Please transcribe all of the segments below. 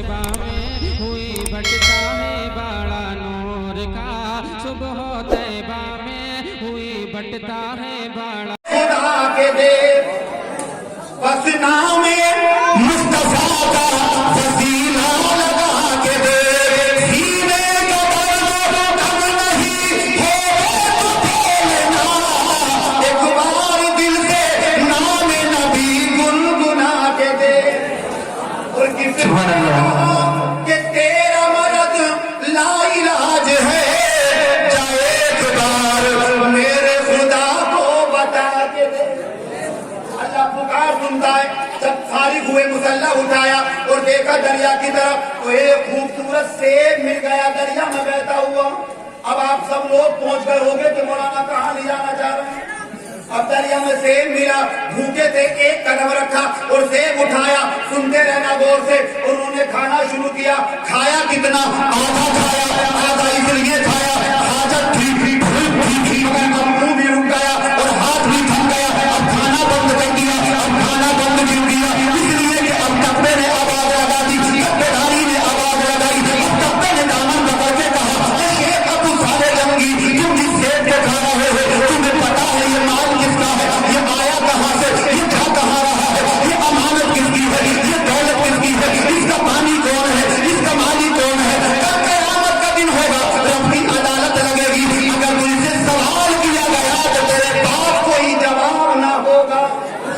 तैबा में हुई बटता है बड़ा नूर का, सुबह तैबा में हुई बटता है बड़ा। खुदा के दे बस नाम मुस्तफा का वसीला लगा के दे, सीने का दर्द कम नहीं हो तो लेना, एक बार दिल से नाम नबी गुनगुना के दे। और किसी कि तेरा मदद लाइलाज है, जाए एक बार मेरे खुदा को बता के दे। अल्लाह पुकार सुनता है। जब फारिग हुए मुसल्ला उठाया और देखा दरिया की तरफ, तो एक खूबसूरत सेब मिल गया दरिया में बहता हुआ। अब आप सब लोग पहुंच गए होंगे कि मौलाना कहाँ ले जाना चाह रहे हैं। अब दरिया में सेब मिला, भूखे थे, एक कदम रखा और सेब उठाया। सुनते रहना गौर से। उन्होंने खाना शुरू किया। खाया कितना? आधा खाया, आधा इसलिए खाया हाजत थी, भूख थी, मगर मुंह भी रुक गया और हाथ भी थक गया। अब खाना बंद कर दिया। अब खाना बंद क्यों किया? इसलिए कि अब कब्बे ने आवाज लगा दी, कब्बेदारी ने आवाज लगाई। अब कब्बे ने दामन पकड़ के कहा, शेख अबू साले जंगी, तुम जिस सेब के खा रहे हो तुम्हें पता है ये माल किसका है, ये आया कहाँ से, ये जा कहाँ रहा है, ये अमानत किसकी है, ये दौलत किसकी है, इसका पानी कौन है, इसका मालिक कौन है। कल क़यामत का दिन होगा, रब की अदालत लगेगी। अगर मुझसे सवाल किया गया तो तेरे बाप को ही जवाब ना होगा।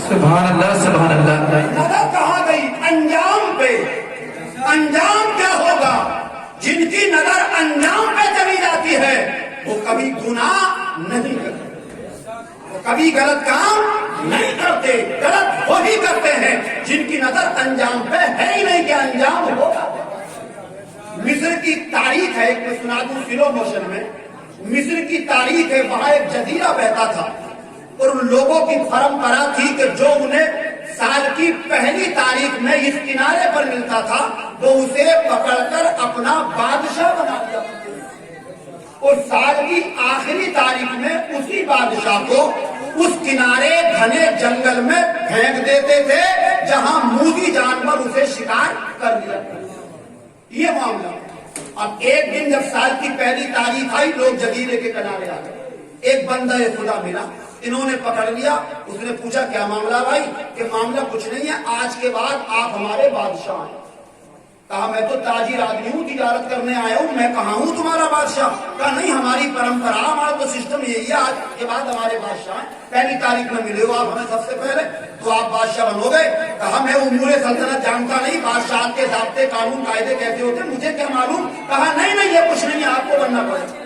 सुभान अल्लाह, सुभान अल्लाह। नजर कहाँ गई? अंजाम पे। अंजाम क्या होगा? जिनकी नजर अंजाम पे चली जाती है वो कभी गुनाह नहीं करते, वो कभी गलत काम नहीं करते। गलत वो ही करते हैं जिनकी नजर अंजाम पे है ही नहीं कि अंजाम होगा। मिस्र की तारीख है, एक मैं सुना दूं स्लो मोशन में। मिस्र की तारीख है, वहां एक जजीरा बहता था और उन लोगों की परंपरा थी कि जो उन्हें साल की पहली तारीख में इस किनारे पर मिलता था वो उसे पकड़कर अपना बादशाह बना दिया और साल की आखिरी तारीख में उसी बादशाह को उस किनारे घने जंगल में फेंक देते थे जहां मूजी जानवर उसे शिकार कर लिया। ये मामला। अब एक दिन जब साल की पहली तारीख आई, लोग जजीरे के किनारे आ गए। एक बंदा खुदा मिला, इन्होंने पकड़ लिया। उसने पूछा क्या मामला भाई? कि मामला कुछ नहीं है, आज के बाद आप हमारे बादशाह हैं। कहा मैं तो ताजिर आदमी हूँ, तिजारत करने आया हूँ, मैं कहाँ हूँ तुम्हारा बादशाह? कहा नहीं, हमारी परंपरा, हमारा तो सिस्टम यही है, आज के बाद हमारे बादशाह हैं। पहली तारीख में मिले हो आप हमें सबसे पहले, तो आप बादशाह बनोगे। कहा मैं उम्र सल्तनत जानता नहीं, बादशाह के ज़ाब्ते कानून कायदे कैसे होते मुझे क्या मालूम। कहा नहीं नहीं, ये कुछ नहीं है, आपको बनना पड़ेगा।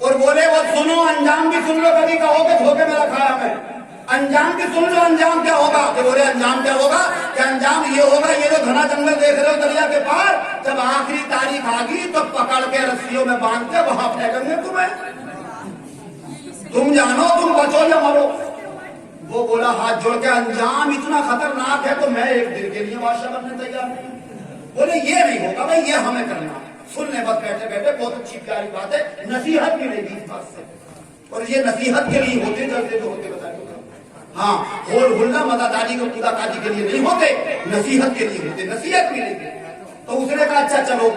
और बोले वो सुनो, अंजाम भी सुन लो, कभी कहोगे धोखे में रखा है हमें। अंजाम भी सुन लो, अंजाम क्या होगा? तो बोले अंजाम क्या होगा? कि अंजाम ये होगा, ये जो घना जंगल देख रहे हो दरिया के पार, जब आखिरी तारीख आ गई तो पकड़ के रस्सियों में बांध के वहां फेंकेंगे तुम्हें। तुम जानो तुम बचो या मरो। वो बोला हाथ जोड़ के, अंजाम इतना खतरनाक है तो मैं एक दिन के लिए बादशाह बनने तैयार नहीं। बोले ये नहीं होगा भाई, ये हमें करना है। सुनने बस बैठे बैठे बहुत अच्छी प्यारी बात है, नसीहत मिलेगी इस बात से। और ये नसीहत के लिए होते जलते जो होते बताए। हाँ, होल हुल्ला मदादारी को पूरा काजी के लिए नहीं होते, नसीहत के लिए होते, नसीहत मिलेगी। तो उसने कहा अच्छा चलो,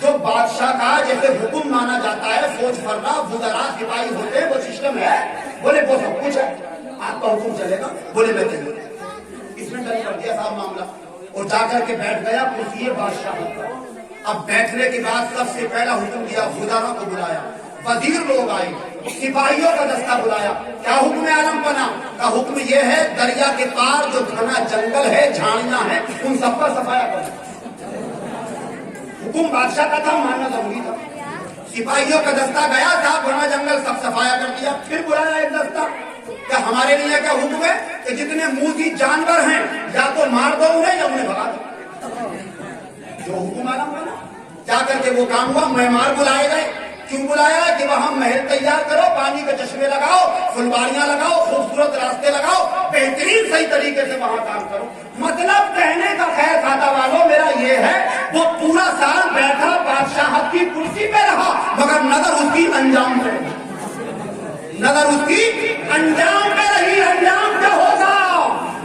जो बादशाह का जैसे हुक्म माना जाता है, फौज फर्रा बुदरा सिपाही होते हैं, वो सिस्टम है। बोले वो सब कुछ है, आपका हुक्म चलेगा। बोले मैं तैयार। इसमें डर कर दिया साहब मामला और जाकर के बैठ गया कुर्सी बादशाह। अब बैठने के बाद सबसे पहला हुक्म दिया, खुदारा को बुलाया, वजीर लोग आए, सिपाहियों का दस्ता बुलाया। क्या हुक्म आलम बना? का हुक्म यह है दरिया के पार जो घना जंगल है, झाड़ियां हैं, उन सबका सफाया करो। हुक्म बादशाह का था, मानना जरूरी था। सिपाहियों का दस्ता गया था, घना जंगल सब सफाया कर दिया। फिर बुलाया एक दस्ता। क्या हमारे लिए क्या हुक्म है कि जितने मूजी जानवर हैं या तो मार दो उन्हें या उन्हें भगा दो। जो हुक्म आलम बना, जाकर के वो काम हुआ। मेहमान बुलाए गए। क्यों बुलाया? कि वहां महल तैयार करो, पानी के चश्मे लगाओ, फुलवारियां लगाओ, खूबसूरत रास्ते लगाओ, बेहतरीन सही तरीके से वहां काम करो। मतलब कहने का खैर खाता वालों मेरा ये है, वो पूरा साल बैठा बादशाह की कुर्सी पे रहा, मगर नजर उसकी अंजाम पे, नजर उसकी अंजाम पे रही। अंजाम क्या होगा?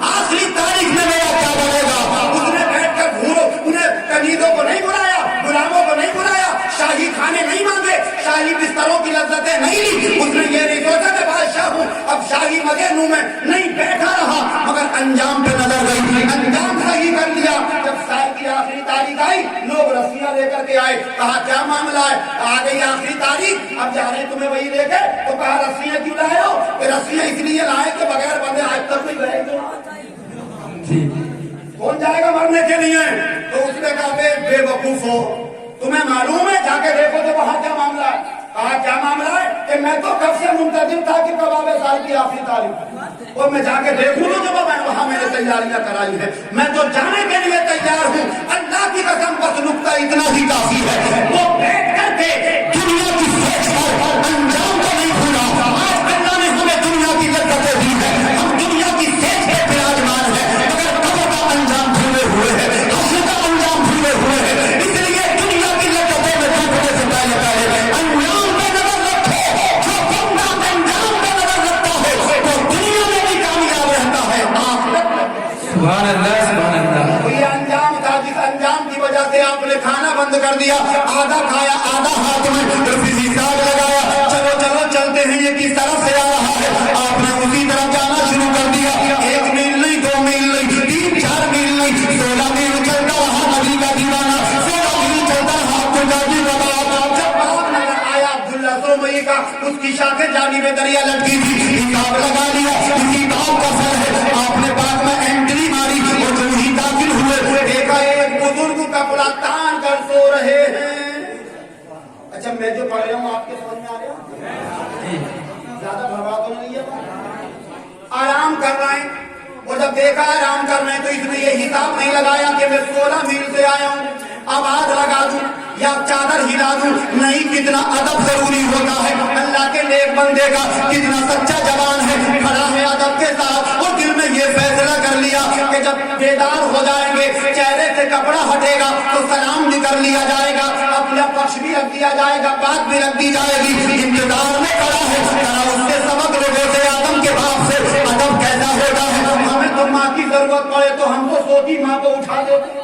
आखिरी तारीख में मेरा क्या बनेगा? उसने बैठकर घूरो, उन्हें कनीदों मुंह में, नहीं बैठा रहा मगर अंजाम पे नजर गई, अंजाम सही कर लिया। जब साल की आखिरी तारीख आई, लोग रस्सियां लेकर के आए, कहा क्या मामला है, आ गई आखिरी तारीख, अब जा रहे तुम्हें वही लेके, तो कहा रस्सियां क्यों लाए हो, रस्सियां इसलिए लाए कि बगैर बंधे आज तक कोई गए कौन जाएगा मरने के लिए। तो उसने कहा बेवकूफ हो, तुम्हें मालूम है, जाके देखो तो वहां क्या मामला है। कहा क्या मामला है कि मैं तो कब से मुंतजिर था कि कब आवे साल की आखिरी तारीख, और मैं जाके देखूं तो जब मैं वहां मैंने तैयारियां कराई है, मैं तो जाने के लिए तैयार हूं। अल्लाह की कसम बस नुक्ता इतना ही काफी है, वो बैठ करके दुनिया की सोच पर अंजाम को नहीं भूला। आज अल्लाह ने हमें दुनिया की लज्जतें दी है, हम दुनिया की सेज पे विराजमान है, मगर कब्र का अंजाम भूले हुए है, हश्र का अंजाम भूले हुए है। इसलिए दुनिया की लज्जतों में झूठने से पहले पहले अंजाम पे नजर रखो। जो बंदा अंजाम पे नजर रखता है वो दुनिया में भी कामयाब रहता है, आखिरत में। सुभान अल्लाह, सुभान अल्लाह। ये अंजाम था जिस अंजाम की वजह से आपने खाना बंद कर दिया, आधा खाया आधा हाथ में रफीजी साग लगाया, चलो चलो चलते हैं, ये किस तरफ से आ रहा है, आपने उसी तरफ जाना शुरू कर दिया। 1 मील नहीं, 2 मील नहीं, 3-4 मील नहीं, 16 मील चलता रहा नबी का दीवाना, 16 मील चलता रहा अब्दुल्ला जी का बाप। जब बाप नजर आया अब्दुल्ला सोमई का, उसकी शाखें जानी में दरिया लटकी थी, हिसाब लगा लिया, इसी गाँव का सर है। आपने बाग में एंट्री मारी और जो ही दाखिल हुए, देखा एक बुजुर्ग कपड़ा तान कर सो रहे हैं। अच्छा मैं जो पढ़ रहा हूँ आपके समझ में आ रहा है, ज्यादा भरवा तो नहीं है, आराम कर रहे हैं। और जब देखा आराम कर रहे हैं तो इसने ये हिसाब नहीं लगाया कि मैं 16 मील से आया हूँ, अब हाथ लगा दूं या चादर हिला दूं, नहीं, कितना अदब जरूरी होता है। अल्लाह के नेक बंदे का कितना सच्चा जवान है, खड़ा है अदब के साथ, और दिल में ये फैसला कर लिया कि जब बेदार हो जाएंगे, चेहरे से कपड़ा हटेगा तो सलाम भी कर लिया जाएगा, अपना पक्ष भी रख दिया जाएगा, बात भी रख दी जाएगी। इंतजार में खड़ा है, उससे सबक लो जैसे आदम के बाप से अदब कैसा होता है। हमें तो माँ की जरूरत पड़े तो हम तो सोती माँ को उठा देते,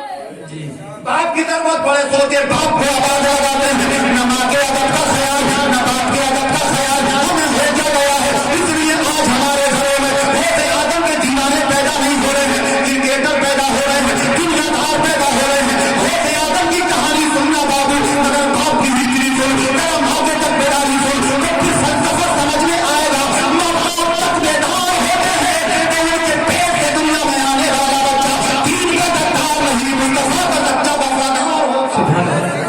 बाप की जरूरत पड़े सोते बाप को आवाज लगाते हैं। न माँ के अदब का ख्याल, न बाप के अदब का ख्याल हमें हो गया है। इसलिए आज हमारे घरों में बहुत आदम के दीवाने पैदा नहीं हो रहे हैं, क्रिकेटर पैदा हो रहे हैं, दुनियादार पैदा हो रहे हैं। बहुत आदम की कहानी सुनना बाबू, अगर बाप की जिक्री सुन, मेरा माँ के तक बेदारी सुन, तो फिर फलसफा समझ में आएगा। माँ बाप तक बेदार होते हैं कि उनके पेट से दुनिया में आने वाला बच्चा दीन का गद्दार नहीं, मुस्तफा का सच्चा वफादार हो।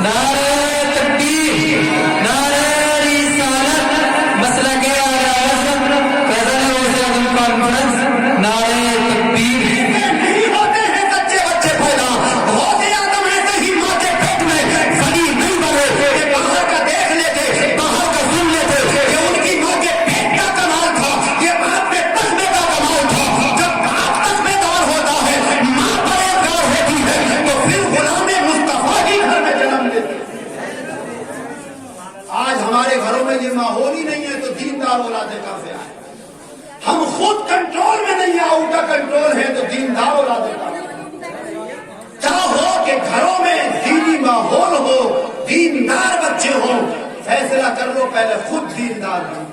नारे तकबीर, नारे रिसालत, मसला के आगाज़, फैज़ल हुसैन कॉन्फ्रेंस, नारे तकबीर। नहीं होते हैं सच्चे बच्चे पैदा, बहुत आदम ऐसे ही माँ के पेट में सही नहीं बने कि बाहर का देख लेते, बाहर का सुन लेते। ये उनकी माँ के पेट का कमाल था, ये बाप के तस्मे का कमाल था। जब बाप तस्मेदार होता है, माँ परहेजगार होती है, तो फिर गुलाम मुस्तफा ही घर में जन्म लेती है। आज हमारे घरों में ये माहौल ही नहीं है तो दीनदार औलादे कहां से आए। हम खुद कंट्रोल में नहीं है, आउट ऑफ कंट्रोल है तो दीनदार औलादे कहां से आए। चाहो कि घरों में दीनी माहौल हो, दीनदार बच्चे हो, फैसला कर लो पहले खुद दीनदार बनो।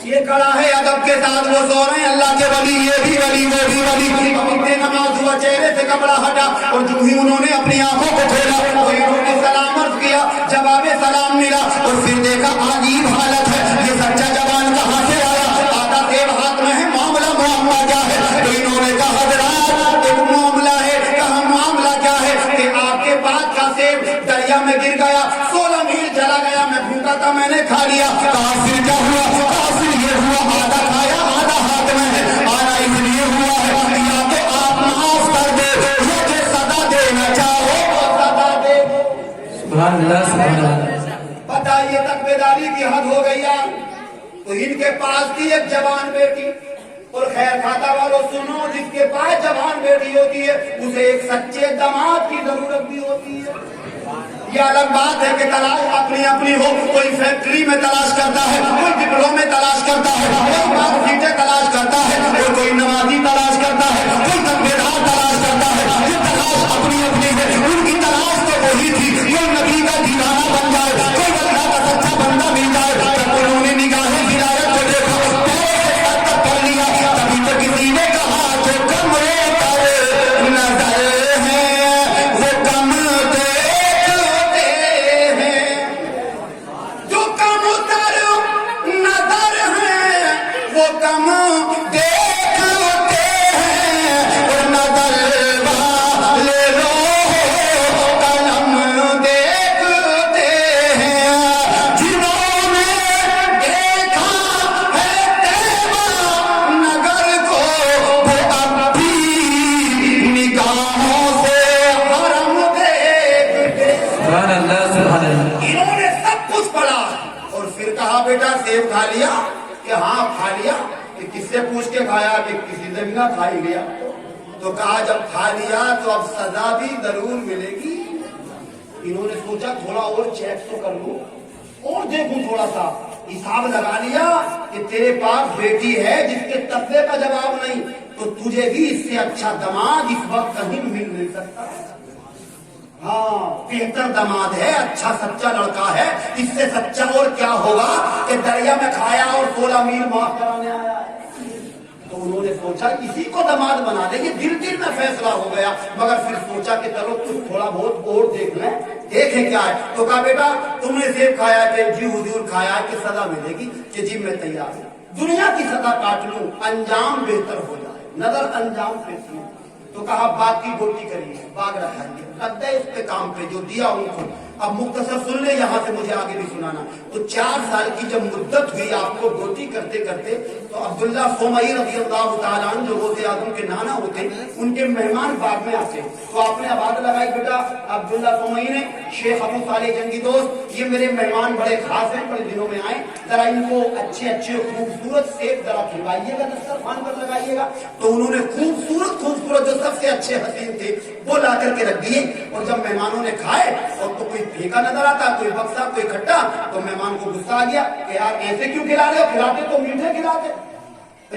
ये खड़ा है अदब के साथ, वो सो रहे हैं अल्लाह के वली, ये भी वली वो भी वली। अपने नमाज हुआ, चेहरे से कपड़ा हटा, और जो ही उन्होंने अपनी आंखों को खोला तो इन्होंने सलाम अर्ज किया, जवाब सलाम मिला, और फिर देखा अजीब हालत है, ये सच्चा जवान कहाँ से आया, आधा सेब हाथ में है, मामला क्या है। तो इन्होंने कहा हज़रात एक मामला है। कहा मामला क्या है कि आपके पास का सेब दरिया में गिर गया, 16 मील चला गया, मैं भूखा था मैंने खा लिया। कहा फिर क्या हुआ, कहा फिर ये हुआ, आधा खाया आधा हाथ में है, आधा इसलिए हुआ है या तो आप माफ कर दे, मुझे सदा देना चाहो तो सदा दे। सुभान अल्लाह, सुभान अल्लाह। बताइए तकबेदारी की हद हो गई यार। तो इनके पास थी एक जवान बेटी, और खैर खाता वालों सुनो, जिसके पास जवान बेटी होती है उसे एक सच्चे दामाद की जरूरत भी होती है। ये अलग बात है कि तलाश अपनी अपनी हो, कोई फैक्ट्री में तलाश करता है, कोई डिप्लोमे में तलाश करता है, कोई बात सीटें तलाश करता है, और कोई नमाजी तलाश करता है, कोई तकबीरदार तलाश करता है। ये तलाश अपनी अपनी है। उनकी तलाश तो वही थी, कोई नबी का दीवाना बन जाए, कोई अल्लाह का सच्चा बंदा मिल जाए। जब उन्होंने निगाहें हिदायत को देखा, पैर से सर तक बेटा सेब खा लिया? कि हाँ खा लिया। कि किससे पूछ के खाया? कि किसी ने भी ना खा ही लिया। तो कहा जब खा लिया तो अब सजा भी जरूर मिलेगी। इन्होंने सोचा थोड़ा और चेक तो कर लूं और देखूं, थोड़ा सा हिसाब लगा लिया कि तेरे पास बेटी है जिसके तस्वे का जवाब नहीं, तो तुझे भी इससे अच्छा दामाद इस वक्त कहीं मिल नहीं सकता। हाँ, बेहतर दामाद है, अच्छा सच्चा लड़का है, इससे सच्चा और क्या होगा कि दरिया में खाया और 16 मील माफ कराने आया है। तो उन्होंने सोचा इसी को दामाद बना देंगे। दिल में फैसला हो गया, मगर फिर सोचा कि चलो तुम थोड़ा बहुत और देख लें, देखें क्या है। तो कहा बेटा तुमने सेब खाया? कि जी हुजूर खाया। कि सजा मिलेगी? कि जी मैं तैयार हूं, दुनिया की सजा काट लूं, अंजाम बेहतर हो जाए, नजर अंजाम पे थी। तो कहा बाग की गोटी करिए, बाग रखाइए, रख दे उस पे काम पे जो दिया उनको। अब मुख्तसर सुन ले, यहाँ से मुझे आगे भी सुनाना। तो 4 साल की जब मुद्दत हुई आपको गोटी करते करते, तो अब्दुल्ला सोमई रज़ी अल्लाह तआला अन्हु जो गौसे आज़म के नाना होते, उनके मेहमान बाग में आते। तो आपने आवाज लगाई बेटा अब्दुल्ला सोमई ने, शेख अबू सालेह जंगी दोस्त, ये मेरे मेहमान बड़े खास हैं, बड़े दिनों में आए, जरा इनको अच्छे अच्छे खूबसूरत सेब जरा खिलवाइएगा, दस्तरखान पर लगाइएगा। तो उन्होंने खूबसूरत खूबसूरत जो सबसे अच्छे हसीन थे वो ला करके रख दिए। और जब मेहमानों ने खाए और तो कोई फेंका नजर आता, कोई बक्सा, कोई खट्टा, तो मेहमान को गुस्सा आ गया कि यार ऐसे क्यों खिला रहे हो? खिलाते तो मीठे खिलाते,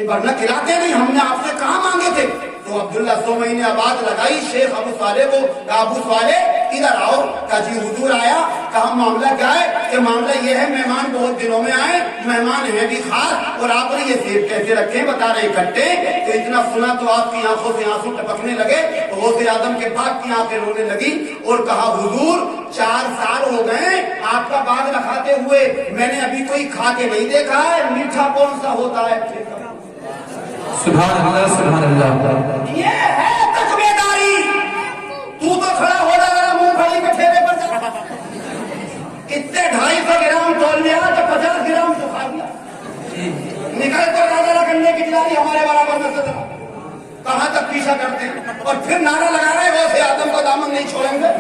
वरना खिलाते नहीं, हमने आपसे कहाँ मांगे थे। तो अब्दुल्ला सोमई ने आवाज लगाई शेख अबू सालेह को, अबू सालेह इधर आओ। कहा जी हुजूर आया। कहा मामला क्या है? कि मामला ये है मेहमान बहुत दिनों में आए, मेहमान है भी खास, और आपने ये सेब कैसे रखे बता रहे इकट्ठे। तो इतना सुना तो आपकी आंखों से आंसू टपकने लगे, गौसे आजम के बाग की आंखें रोने लगी और कहा हुजूर 4 साल हो गए आपका बाग रखाते हुए, मैंने अभी कोई खा के नहीं देखा है, मीठा कौन सा होता है? सुभान अल्लाह, सुभान अल्लाह। ये है तकबेदारी। तू तो खड़ा हो जा, मूंगफली के ठेले पर जा। कितने 250 ग्राम तोल लिया तो 50 ग्राम तो खा लिया। निकल तो राजा करने की जिलानी हमारे बराबर में सदर कहां तक पीछा करते हैं। और फिर नारा लगा रहे गौसे आजम का दामन नहीं छोड़ेंगे,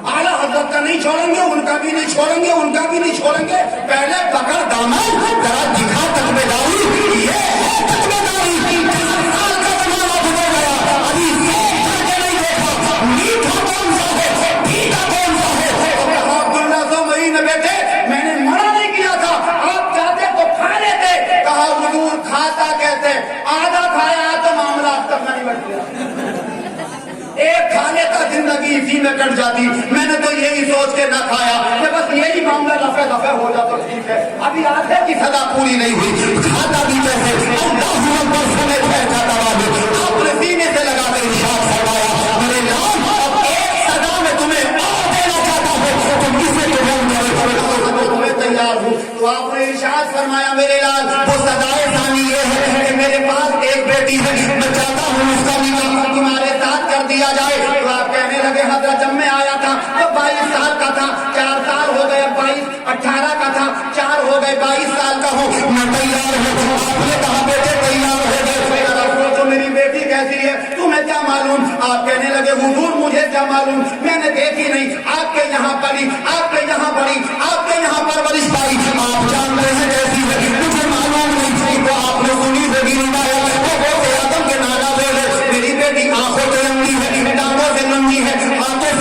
आला हजरत का नहीं छोड़ेंगे, उनका भी नहीं छोड़ेंगे, उनका भी नहीं छोड़ेंगे। पहले पकड़ दामन, जरा दिखा तकबेदारी। ये है तकबेदारी। 4 साल का जमाना गुजर गया, अभी सेब खाके नहीं देखा, मीठा कौन सा है, मीठा कौन सा है। अब्दुल्ला सोमई ने बेटे मैंने मना नहीं किया था, आप चाहते तो खा लेते। कहा हुजूर खाता कैसे? आधा खाया तो मामला अब तक नहीं बच गया, एक खाने का जिंदगी इसी में कट जाती। मैंने तो यही सोच के ना खाया कि बस यही मामला दफे दफे हो जाता, ठीक है। अभी आधे की सजा पूरी नहीं हुई, खाता भी कैसे? आपने सीने से लगा कर इरशाद फरमाया, मेरे नाम अब एक सजा में तुम्हें और देना चाहता हूँ, तुम किसे तुम्हें तैयार हूँ। तो आपने इरशाद फरमाया मेरे लाल, वो सजाए सानी ये है कि मेरे पास एक बेटी है, मैं चाहता हूँ उसका निकाह तुम्हारे साथ कर दिया जाए। तो आप कहने लगे हजरत जब मैं आया था तो 22 साल का था, 4 साल हो गए 22, 18 का था, 4 हो गए 22 साल का हूँ, मैं तैयार हूँ। आपने कहा बेटे तैयार हो गए, तो मेरी बेटी कैसी है तुम्हें क्या मालूम? आप कहने लगे हुजूर मुझे क्या मालूम, मैंने देखी नहीं, आपके यहाँ पली, आपके यहाँ बड़ी, आपके यहाँ परवरिश पाई, आप जानते हैं कैसी है, मुझे मालूम नहीं थी। तो आपने सुनी होगी आदम के नारा बोले, मेरी बेटी आंखों से लंबी है, टांगों से लंबी है, हाथों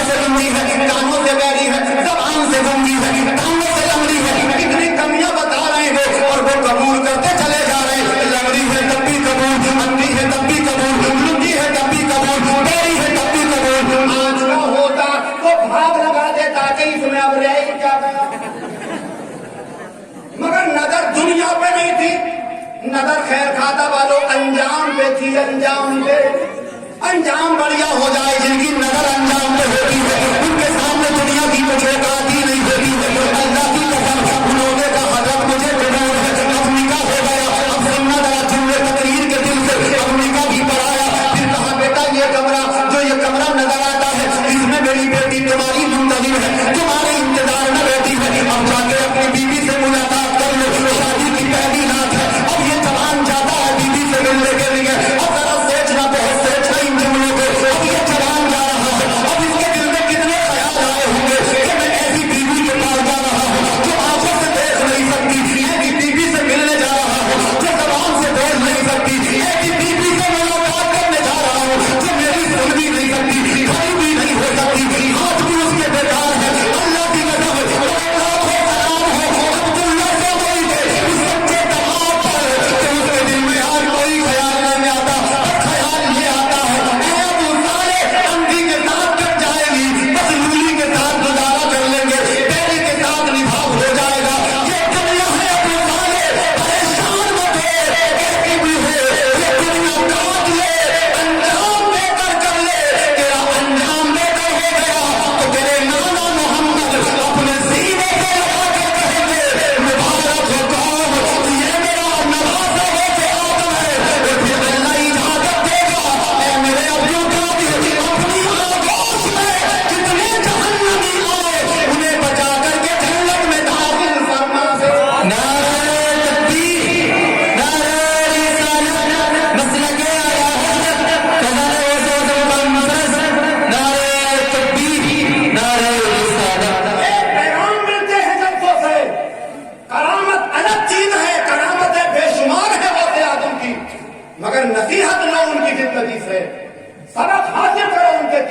से लंबी है, कानों से बैरी है, ज़बान से लंबी है, टांगों से लंबी है। कितनी कमियां बता रहे हैं और वो कबूल करते चले जा रहे हैं। लंगड़ी है तब भी कबूल, अंधी है तब भी कबूल, लुंगी है तब भी कबूल, बैरी है तब भी कबूल। आज का होता वो भाग लगा देता कि इसमें अब रह क्या गया, मगर नजर दुनिया पे नहीं थी, नजर खैर खाता वालों अंजाम पे थी। अंजाम पे, अंजाम बढ़िया हो जाए जिनकी नजर अंजाम पे होती है, उनके सामने दुनिया की कुछ औकात ही नहीं होती है। अल्लाह की कसम उन्होंने कहा हजरत मुझे कबूल है, अब निकाह हो गया, अब सुनना जरा जुम्मे तकरीर के दिल से, अब निकाह भी पढ़ाया। फिर कहा बेटा ये कमरा जो ये कमरा नजर आता है इसमें मेरी बेटी तुम्हारी मुंतजिर है, तुम्हारे इंतजार में बैठी है, अब जाके अपनी बीवी से मुलाकात कर लो, शादी की पहली रात है, अब ये जवान जाता है बीवी से मिलने के लिए, अब जरा सोचना बहुत सोचना इन जुमलों को, अब ये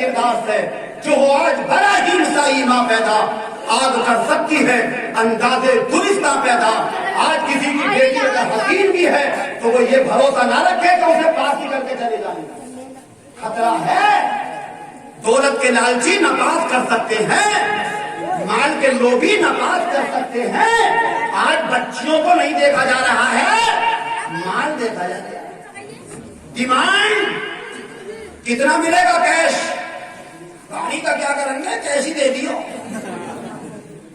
کردار سے جو ہو آج بڑا ہی نسائی ماں پیدا آگ کر سکتی ہے اندازے درستہ پیدا. آج کسی کی بیٹی اگر حسین بھی ہے تو وہ یہ بھروسہ نہ رکھے کہ اسے پاس ہی کر کے چلے جائیں. خطرہ ہے. دولت کے لالچی ناپاس کر سکتے ہیں, مال کے لوبھی ناپاس کر سکتے ہیں. آج بچیوں کو نہیں دیکھا جا رہا ہے, مال دیکھا جا رہا ہے. ڈیمانڈ کتنا ملے گا کیش, گاڑی کا کیا کریں گے, کیش ہی دے دیو.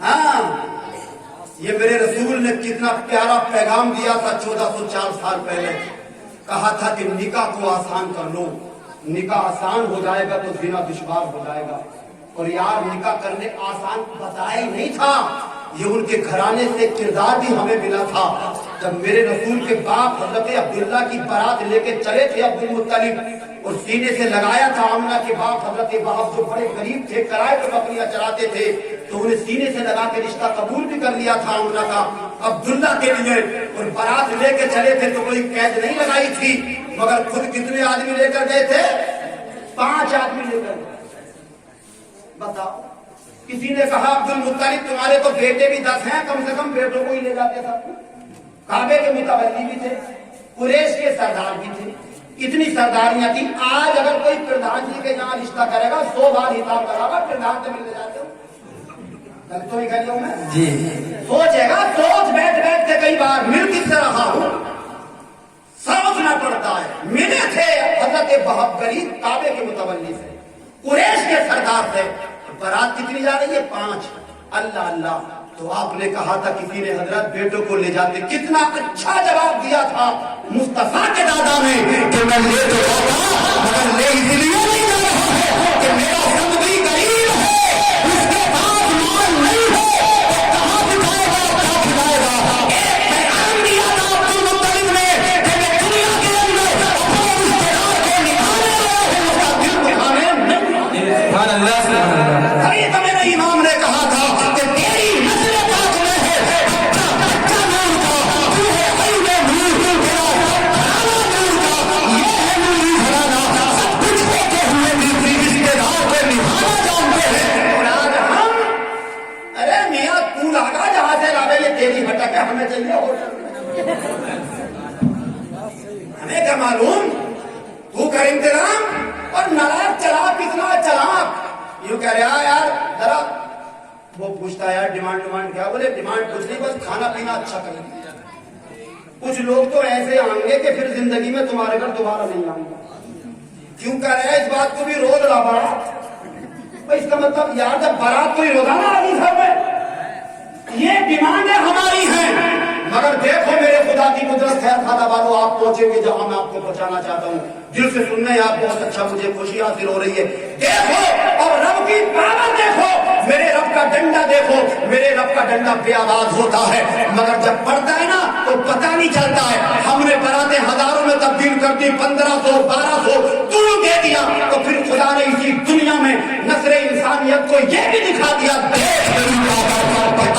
ہاں, یہ میرے رسول نے کتنا پیارا پیغام دیا تھا 1404 سال پہلے. کہا تھا کہ نکاح کو آسان کر لو, نکاح آسان ہو جائے گا تو زنا دشوار ہو جائے گا. اور یار نکاح کرنے آسان بتایا ہی نہیں تھا, یہ ان کے گھرانے سے کردار بھی ہمیں ملا تھا. جب میرے رسول کے باپ حضرت عبداللہ کی بارات لے کے چلے تھے عبد المطلب, اور سینے سے لگایا تھا آمنہ کے باپ حضرت وہب جو بڑے غریب تھے, کرائے پر بکریاں چراتے تھے, تو انہیں سینے سے لگا کے رشتہ قبول بھی کر لیا تھا آمنہ کا عبداللہ کے لیے. اور بارات لے کے چلے تھے تو کوئی قید نہیں لگائی تھی, مگر خود کتنے آدمی لے کر گئے تھے, 5 آدمی لے کر گئے. بتاؤ, کسی نے کہا عبد المطلب تمہارے تو بیٹے بھی 10 ہیں, کم سے کم بیٹوں کو ہی لے جاتے تھا. کعبے کے متولی بھی تھے, قریش کے سردار بھی تھے, اتنی سرداریاں تھی. آج اگر کوئی پردھان جی کے یہاں رشتہ کرے گا 100 بار حساب کرا گا, پردھان سے ملنے جاتے ہو تو ہی کہہ لوں میں جی. سوچے گا, سوچ بیٹھ بیٹھ کے کئی بار مل کس سے رہا ہوں, سوچنا پڑتا ہے. ملے تھے حضرت وہب غریب کعبے کے متولی سے, قریش کے سردار سے. بارات کتنی جا رہی ہے, 5. اللہ اللہ. تو آپ نے کہا تھا کسی نے حضرت بیٹوں کو لے جاتے. کتنا اچھا جواب دیا تھا مصطفیٰ کے دادا نے کہ میں لے تو جاتا مگر لے اس لیے نہیں جا رہا ہے کہ میرا زندگی قریب ہے, اس کے پاس مال نہیں ہے, کہاں دکھائے گا, کہاں دکھائے گا. ایک پیغام دیا تھا عبد المطلب نے کہ میں دنیا کے اندر اپنے رشتےدار کو نکالنے والا ہوں, اس کا دل دکھانے نہیں. سبحان اللہ, سبحان اللہ. ابھی تو میرے امام نے کہا تھا کہ تیری نسل پاک میں ہے بچہ بچہ نور کا, تو ہے عین نور, تیرا گھرانہ نور کا, یہ ہے نوری گھرانہ. سب کچھ ہوتے ہوئے بھی رشتے دار کو نبھانا جانتے ہیں. اور آج ہم, ارے میاں تو لاگا جہاں سے لاگا, یہ تیری بھٹک ہے, ہمیں چاہیے ہوٹل. ہمیں کیا معلوم, تو کر انتظام. اور ناراض چلا کتنا چلا, یوں کہہ رہا یار ذرا. وہ پوچھتا یار ڈیمانڈ کیا, بولے ڈیمانڈ کچھ نہیں, بس کھانا پینا اچھا کریں. کچھ لوگ تو ایسے آئیں گے کہ پھر زندگی میں تمہارے گھر دوبارہ نہیں آئیں گے. کیوں کہہ رہے ہیں اس بات کو بھی روز لا بارات. اس کا مطلب یار جب بارات کوئی روزانہ آدمی گھر میں, یہ ڈیمانڈیں ہماری ہیں. مگر دیکھو میرے خدا کی قدرت ہے, خدا والو آپ پہنچیں گے جہاں میں آپ کو پہنچانا چاہتا ہوں. دل سے سننے آپ بہت اچھا, مجھے خوشی حاصل ہو رہی ہے. دیکھو اور رب کی پاور دیکھو, میرے رب کا ڈنڈا دیکھو, میرے رب کا ڈنڈا بے آواز ہوتا ہے مگر جب پڑتا ہے نا تو پتہ نہیں چلتا ہے. ہم نے براتیں ہزاروں میں تبدیل کر دی, 1500 1200 دور دے دیا, تو پھر خدا نے اسی دنیا میں نسل انسانیت کو یہ بھی دکھا دیا.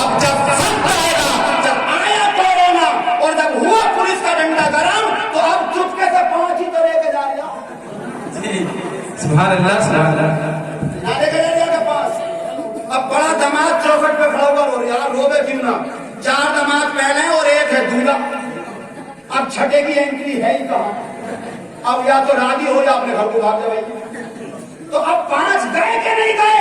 اب جب سب آئے گا, جب آیا کورونا اور جب ہوا پولیس کا ڈنڈا گرم, تو اب چپکے سے 5 ہی تو لے کے جا رہا. سبحان اللہ, سبحان اللہ. نہ لے کے جا رہا کے پاس. اب بڑا دماد چوکھٹ پہ کھڑا ہوا رو یار, روبے کیوں نہ, 4 دماد پہلے اور 1 ہے دولہا. اب چھٹے کی انٹری ہے ہی کہاں. اب یا تو راضی ہو یا اپنے گھر کو بھاگ جائے. تو اب 5 گئے کہ نہیں گئے,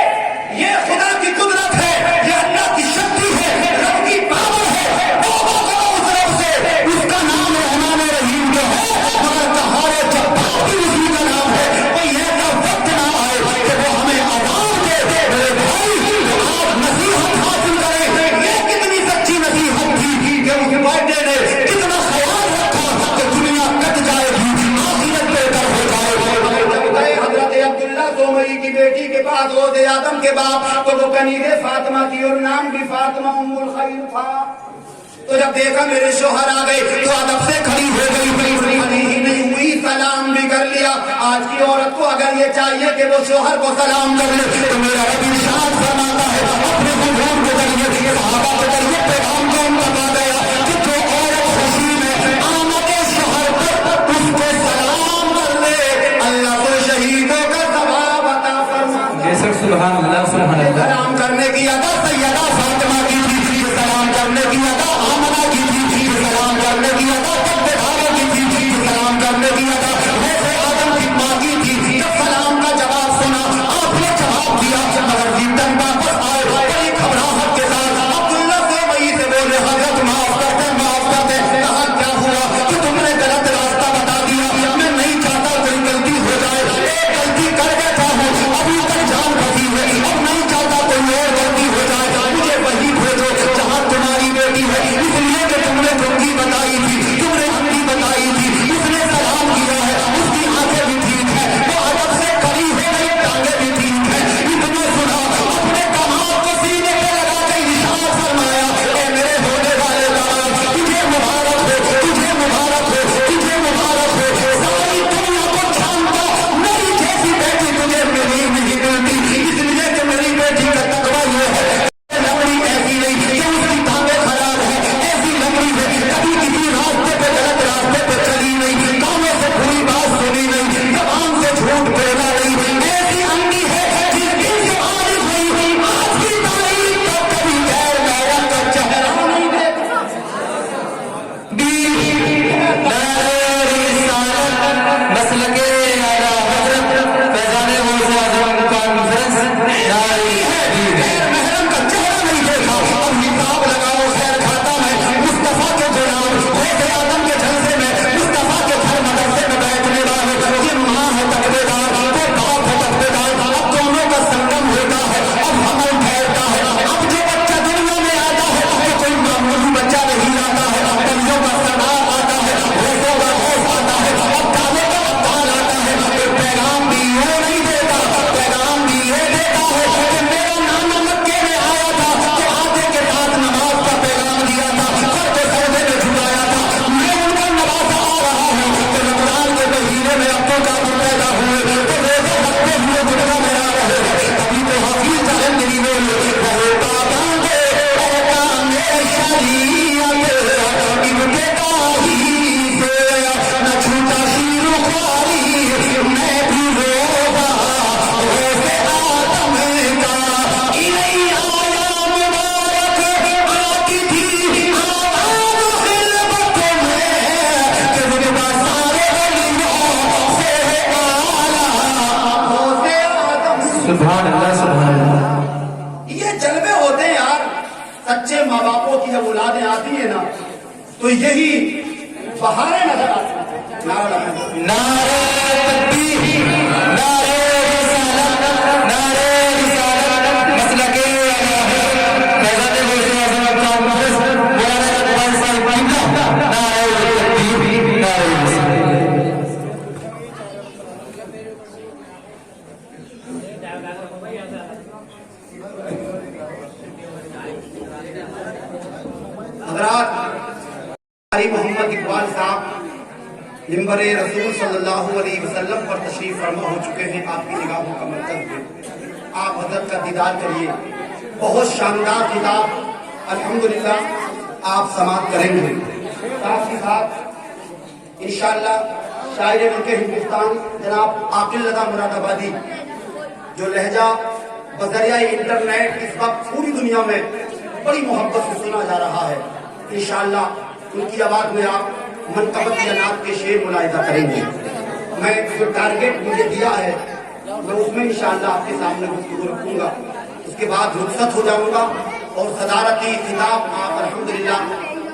یہ خدا کی قدرت ہے, یہ اللہ کی شکتی ہے, رب کی پاور ہے. اس رب سے, اس کا نام رحمان رحیم جو ہے, مگر قہار جبار بھی اسی کا نام ہے. کوئی ایسا وقت نہ آئے کہ وہ ہمیں آواز دے. میرے بھائی آپ نصیحت حاصل کریں. یہ کتنی سچی نصیحت تھی کہ اس برتھڈے نے کتنا خیال رکھا کہ دنیا کٹ جائے گی, آخرت بہتر ہو جائے. جب گئے حضرت عبداللہ سومری کی بیٹی کے پاس روز آدم کے باپ, تو وہ کنیز فاطمہ تھی اور نام بھی فاطمہ ام الخیر تھا. تو جب دیکھا میرے شوہر آ گئے تو ادب سے کھڑی ہو گئی, کھڑی ہی نہیں ہوئی, سلام بھی کر لیا. آج کی عورت کو اگر یہ چاہیے کہ وہ شوہر کو سلام کر لے تو میرا رب ارشاد فرماتا ہے اپنے حضور کے ذریعے صحابہ کے ذریعے پیغام کو بتا گیا کہ جو عورت خوشی میں آمد شوہر پر اس کو سلام کر لے, اللہ کو شہیدوں کا ثواب عطا فرمائے. سبحان اللہ سبحان اللہ سلام کرنے کی ادا سیدہ فاطمہ کی تھی، سلام کرنے کی ادا آمنہ کی تھی، سلام کرنے کی ادا تبدیل کی تھی، سلام کرنے کی ادا ویسے آدم کی ماں کی تھی۔ جب سلام کا جواب سنا آپ نے جواب دیا مگر زندن واپس آئے بڑی گھبراہٹ کے ساتھ عبداللہ سے وہی سے بولے حضرت معاف کر دے کہا کیا ہوا کہ تم نے غلط راستہ بتا دیا، میں نہیں چاہتا کوئی غلطی ہو جائے، ایک غلطی کر بیٹھا ہوں ابھی تک جان بچی ہے، اب نہیں چاہتا کوئی اور غلطی ہو جائے، مجھے وہی بھیجو جہاں تمہاری بیٹی ہے، اس لیے کہ تم نے گنگی بتائی تھی، تم نے اندھی بتائی تھی، اس نے سلام کیا ہے، اس کی آنکھیں بھی ٹھیک ہے، وہ ادب سے کھڑی ہے، میری ٹانگیں بھی ٹھیک ہے۔ اتنے سنا اپنے دماغ کو سینے پہ لگا کے ارشاد فرمایا اے میرے ہونے والے دماغ تجھے مبارک ہو، تجھے مبارک ہو، تجھے مبارک ہو، ساری دنیا کو جانتا میری جیسی بیٹی تجھے ملی نہیں ملتی، اس لیے کہ میری بیٹی کا تقویٰ یہ ہے لمڑی ایسی نہیں کہ اس کی ٹانگیں خراب ہے، ایسی لمڑی ہے کبھی کسی راستے پہ غلط راستے پہ چلی نہیں، کانوں سے بری بات سنی نہیں، زبان سے جھوٹ بولا نہیں، ایسی اندھی ہے جس دن سے عارف ہوئی آج کی تاریخ تک کبھی غیر محرم کا چہرہ نہیں دیکھا۔ مسلک اعلیٰ حضرت فیضان غوث اعظم کانفرنس جاری غیر محرم کا چہرہ نہیں دیکھا، اب حساب لگاؤ خیر کھاتا میں مصطفیٰ کے غلام غوث اعظم کے جلسے میں مصطفیٰ کے گھر مدرسے میں بیٹھنے والے یہ ماں ہے تقوی دار، وہ باپ ہے تقوی دار، اب دونوں کا سنگم ہوتا ہے، اب حمل ٹھہرتا ہے، اب جو بچہ دنیا میں آتا ہے وہ کوئی معمولی بچہ نہیں آتا ہے، بلیوں کا سردار آتا ہے، غوثوں کا غوث آتا ہے، اب دعوے کا ابدال آتا ہے، ایک پیغام بھی یہ نہیں دیتا، پیغام بھی یہ دیتا ہے کہ میرا نانا مکے میں آیا تھا کہ آدھے کے ساتھ نماز کا پیغام دیا تھا، سر کو سردے میں جھکایا تھا، میں ان کا نوازا آ رہا ہوں کہ رمضان کے مہینے میں اب تو کافی پیدا ہوئے تو روزے رکھتے ہوئے گنگا میں آ رہے ہیں، ابھی تو حفیظ چاہے میری بولے بہو بابا دے احکام شریعت ابتدائی سے نہ چھوٹا شیر و خواری میں بھی روزہ غوث آدم کا الی آیا مبارک آتی تھی آواز خلوت میں کہ رتبہ سارے ولیوں سے اعلیٰ غوث آدم۔ سبحان اللہ سبحان اللہ یہ جلوے ہوتے ہیں یار، سچے ماں باپوں کی جب اولادیں آتی ہیں نا تو یہی بہاریں نظر آتی ہیں۔ نعرہ لگائیں۔ نعرہ تکبیر نعرہ رسالت نعرہ رسالت مسلک اعلیٰ حضرت فیضان غوث اعظم کانفرنس مولانا اقبال صاحب قبلہ نعرہ تکبیر نعرہ رسالت۔ حضرات قاری محمد اقبال صاحب منبر رسول صلی اللہ علیہ وسلم پر تشریف فرما ہو چکے ہیں، آپ کی نگاہوں کا مرکز ہے، آپ حضرت کا دیدار کریے، بہت شاندار کتاب الحمدللہ آپ سماعت کریں گے، ساتھ ہی ساتھ انشاءاللہ شاعر ملک ہندوستان جناب عاقل رضا مراد آبادی جو لہجہ بذریعہ انٹرنیٹ اس وقت پوری دنیا میں بڑی محبت سے سنا جا رہا ہے، انشاءاللہ ان کی آواز میں آپ منقبت یا نعت کے شعر ملاحظہ کریں گے۔ میں جو ٹارگیٹ مجھے دیا ہے میں اس میں انشاءاللہ آپ کے سامنے گفتگو رکھوں گا، اس کے بعد رخصت ہو جاؤں گا اور صدارتی خطاب آپ الحمدللہ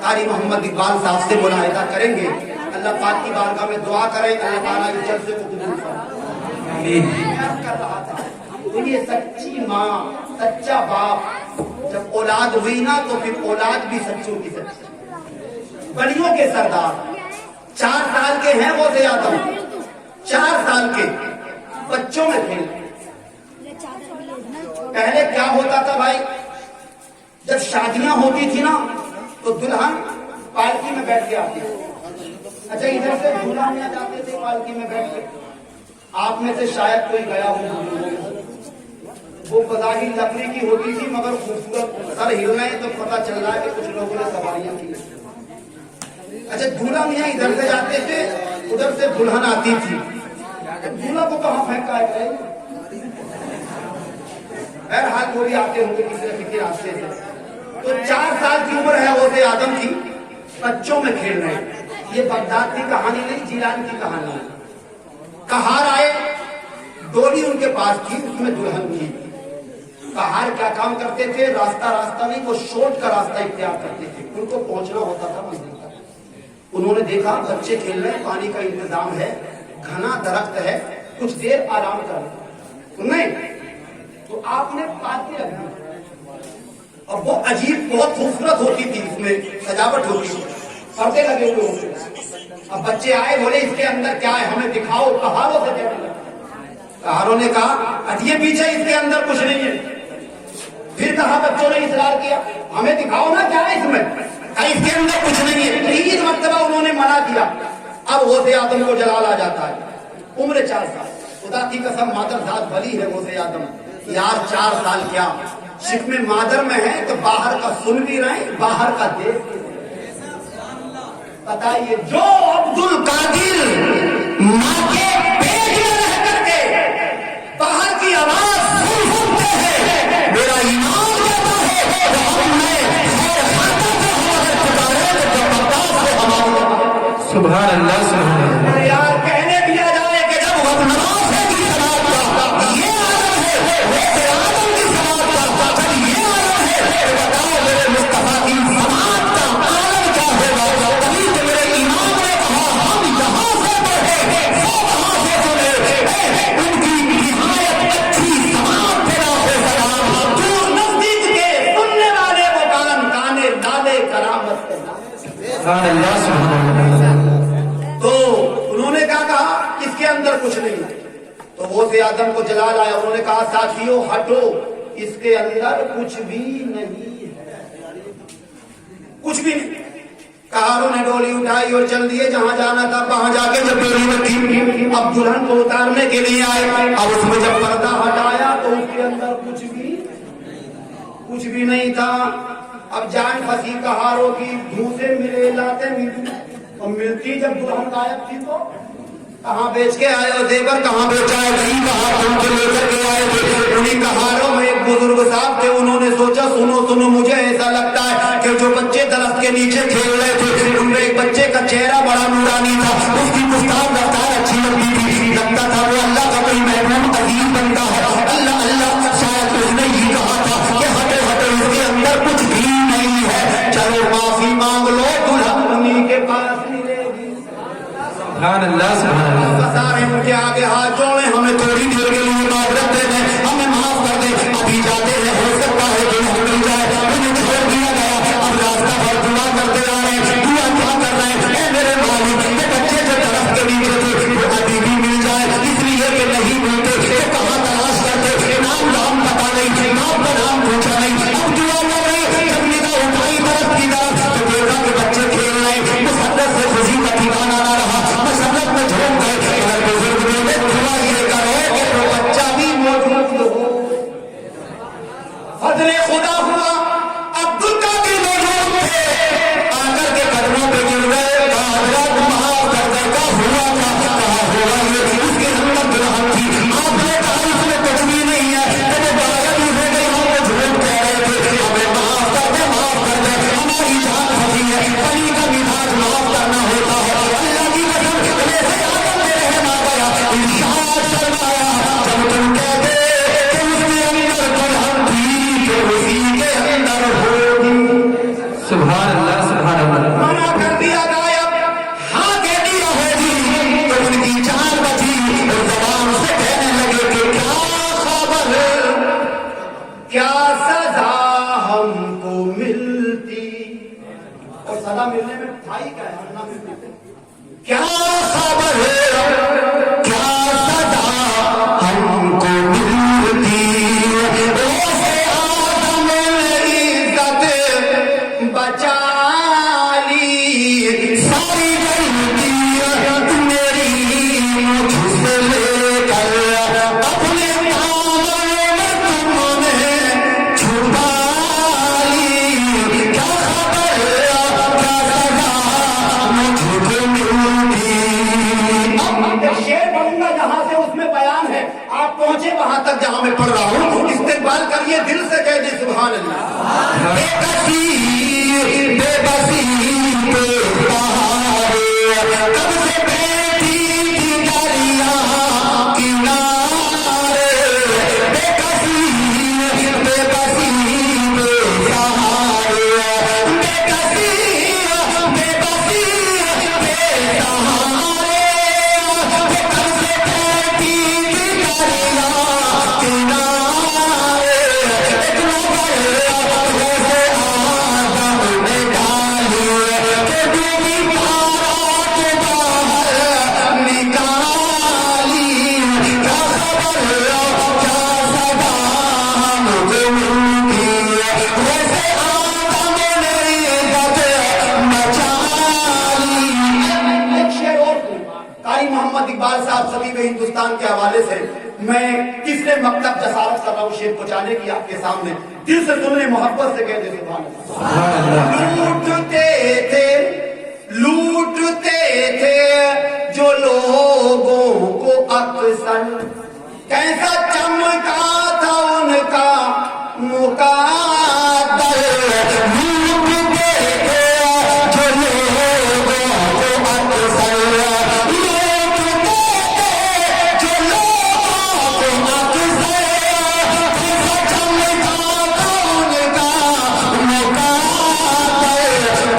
قاری محمد اقبال صاحب سے ملاحظہ کریں گے۔ اللہ پاک کی بارگاہ میں دعا کریں اللہ تعالیٰ اس جلسے کو قبول فرمائے۔ میں کر رہا تھا تو یہ سچی ماں سچا باپ جب اولاد ہوئی نا تو پھر اولاد بھی سچوں کی سچی، بلیوں کے سردار 4 سال کے ہیں وہ زیادہ 4 سال کے بچوں میں کھیل۔ پہلے کیا ہوتا تھا بھائی، جب شادیاں ہوتی تھی نا تو دلہن پالکی میں بیٹھ کے آتی تھی، اچھا ادھر سے دلہا میں جاتے تھے پالکی میں بیٹھ کے، آپ میں سے شاید کوئی گیا ہو، وہ بظاہر لکڑی کی ہوتی تھی مگر خوبصورت، سر ہل رہے ہیں تو پتہ چل رہا ہے کہ کچھ لوگوں نے سواریاں کی۔ اچھا دولہا میاں ادھر سے جاتے تھے ادھر سے دلہن آتی تھی، دولہا کو کہاں پھینکا ہے؟ بہرحال وہ بھی آتے ہوں گے کسی نہ کسی راستے سے. تو 4 سال کی عمر ہے حوض آدم کی, بچوں میں کھیل رہے ہیں. یہ بغداد کی کہانی نہیں, جیلان کی کہانی ہے. کہار آئے, ڈولی ان کے پاس تھی, اس میں دلہن تھی. کہار کیا کام کرتے تھے؟ راستہ نہیں, وہ شورٹ کا راستہ اختیار کرتے تھے. ان کو پہنچنا ہوتا تھا منزل تک. انہوں نے دیکھا بچے کھیل رہے ہیں, پانی کا انتظام ہے, گھنا درخت ہے, کچھ دیر آرام کر نہیں. تو آپ نے پاتی رکھ دی, اور وہ عجیب بہت خوبصورت ہوتی تھی, اس میں سجاوٹ ہوتی تھی, پردے لگے ہوئے ہوتے. اب بچے آئے, بولے اس کے اندر کیا ہے, ہمیں دکھاؤ. کہاروں سے کیا ملا؟ کہاروں نے کہا ہٹیے پیچھے, اس کے اندر کچھ نہیں ہے. پھر کہا, بچوں نے اصرار کیا, ہمیں دکھاؤ نا کیا ہے اس میں. اس کے اندر کچھ نہیں ہے. 3 مرتبہ انہوں نے منع کیا. اب حوض آدم کو جلال آ جاتا ہے, عمر 4 سال. خدا کی قسم مادر ذات بلی ہے حوض آدم یار. 4 سال کیا شکم مادر میں ہے, تو باہر کا سن بھی رہے, باہر کا دیکھ بھی رہے. بتائیے, جو عبد القادر ماں کے پیٹ میں رہ کر کے باہر کی آواز سنتے ہیں, میرا ایمان کہتا ہے ہم نے سبحان اللہ سبحان اللہ. یار کہنے دیا جائے کہ جب وقت نماز ہے کی صلاۃ کا, یہ عالم ہے ویسے عالم کی صلاۃ کا, جب یہ عالم ہے بتاؤ میرے مصطفیٰ کی صلاۃ کا عالم کیا ہوگا. تبھی تو میرے ایمان نے کہا ہم یہاں سے پڑھے سو کہاں سے سنے, ان کی نہایت اچھی صلاۃ تیرا ہے سلام. دور نزدیک کے سننے والے وہ کانے ڈالے کرامت کے نام. سبحان اللہ سبحان اللہ. تو انہوں نے کیا کہا, اس کے اندر کچھ نہیں. تو حوض آدم کو جلال آیا, انہوں نے کہا ساتھیوں ہٹو, اس کے اندر کچھ بھی نہیں ہے, کچھ بھی نہیں. کہاروں نے ڈولی اٹھائی اور چل دیے جہاں جانا تھا. وہاں جا کے جب ڈولی میں تھی, اب دلہن کو اتارنے کے لیے آئے. اب اس میں جب پردہ ہٹایا تو اس کے اندر کچھ بھی نہیں تھا. اب جان پھنسی کہاروں کی, دھو سے ملے لاتے ملتی, اور ملتی جب دلہن غائب تھی تو کہاں بیچ کے آئے, اور زیور کہاں بیچا ہے, نہیں کہاں تم کے لے کر کے آئے تھے. انہیں کہاروں میں ایک بزرگ صاحب تھے, انہوں نے سوچا سنو مجھے ایسا لگتا ہے کہ جو بچے درخت کے نیچے کھیل رہے تھے, ان میں ایک بچے کا چہرہ بڑا نورانی تھا, اس کی گفتار رفتار اچھی لگتی تھی, لگتا تھا وہ اللہ کا کوئی محبوب عزیز بنتا ہے. اللہ اللہ, شاید اس نے یہ کہا تھا کہ ہٹے اس کے اندر کچھ بھی نہیں ہے, چلو معافی مانگ لو, دلہن انہیں کے پاس ملے گی. سبحان اللہ سبحان اللہ. سارے ان کے آگے ہاتھ جوڑے, ہمیں تھوڑی دیر کے لیے معذرت دے دیں, ہمیں معاف کر دیں, ابھی جاتے ہیں, ہو سکتا ہے کہ ہم مل جائے. انہیں چھوڑ دیا گیا, اب راستہ بھر دعا کرتے آ رہے ہیں, دعا کیا کر رہے ہیں, اے میرے مالک یہ بچے جو درخت کے نیچے تھے وہ ابھی بھی مل جائے, اس لیے کہ نہیں ملتے, یہ کہاں تلاش کرتے, نام پتا نہیں, نام کا نام پوچھا نہیں. اب دعا کر رہے ہیں, جب نگاہ اٹھائی درخت کی طرف تو دیکھا کہ بچے کھیل رہے ہیں. مسرت سے خوشی کا ٹھکانا نہ رہا, مسرت میں جھوم گئے. اگر بزرگ نے دعا یہ کرے کہ وہ بچہ بھی موجود ہو. فضل خدا ہوا, عبد القادر موجود تھے, آ کر کے قدموں پہ گر گئے. حضرت معاف کر دے, کا ہوا کہا ہوا یہ اس کے اندر دلہن تھی. آپ نے کہا اس میں کچھ بھی نہیں ہے, تو باغت ہو گئی, ہم نے جھوٹ کہہ رہے تھے, ہمیں معاف کر دے, ہماری جان پھنسی ہے. پلی کا مزاج معاف کرنا ہوتا ہے. اللہ کی قسم ایسے آدم میں رہنا گیا, ارشاد فرمایا جب تم کہتے کہ اس کے اندر دلہن تھی کہ اسی کے اندر ہوگی. سبحان اللہ سبحان اللہ. منع کر دیا غائب, ہاں کہہ دیا ہوگی, تو ان کی جان بچی, اور زبان سے کہنے لگے کہ کیا خبر, کیا سزا ہم کو ملتی. اور سزا ملنے میں تھا ہی کیا ہے, ہم نہ ملتے. کیا خبر, کیا سزا ہم کو ملتی, روزے آدم عزت بچا لی, ساری غلطی میری مجھ سے لے کر اپنے دامن میں تم نے چھپا لی. کیا خبر, کیا سزا مجھ کو ملتی. ایک شعر پڑھوں گا جہاں سے اس میں بیان ہے, آپ پہنچے وہاں تک جہاں میں پڑھ رہا ہوں, استقبال کر आइए दिल से कह दे सुभान अल्लाह। बेकसी बेबसी पे सहारे कब से बैठी थी दरिया किनारे, बेकसी बेबसी पे सहारे, बेकसी बेबसी पे सहारे कब से बैठी थी दरिया किनारे, इतना बड़ा जैसे आदम ने डाली के डूबी भारत बाहर निकाली, क्या खबर क्या सदा हमको मिली, वैसे आदम ने इज्जत मचा ली। एक शेर और कारी मोहम्मद इकबाल साहब सभी में हिंदुस्तान के हवाले से मैं तीसरे मकतब जसारत कर रहा हूँ शेर पहुंचाने की आपके सामने। दिल से सुनने, मोहब्बत से कहते सुभान अल्लाह। लूटते थे जो लोगों को अक्सर, कैसा चमका था उनका मुकादर, लूटते थे जो लोगों को अक्सर, लूटते थे जो लोगों को अक्सर, कैसा चमका था उनका मुकादर,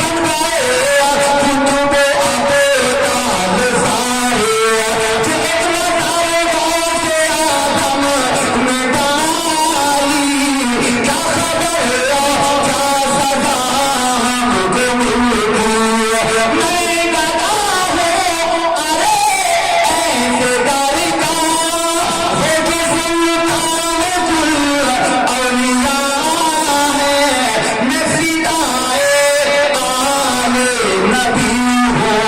बन गए कुतुबे अबतार सारे, जितना सारे से आदम ने डाली, क्या खबर क्या सदा हमको मिली, मैं गदा हूँ अरे ऐसे दर का, वो भी सुल्तानुल औलिया है, मैं फिदाए आले नबी हूँ,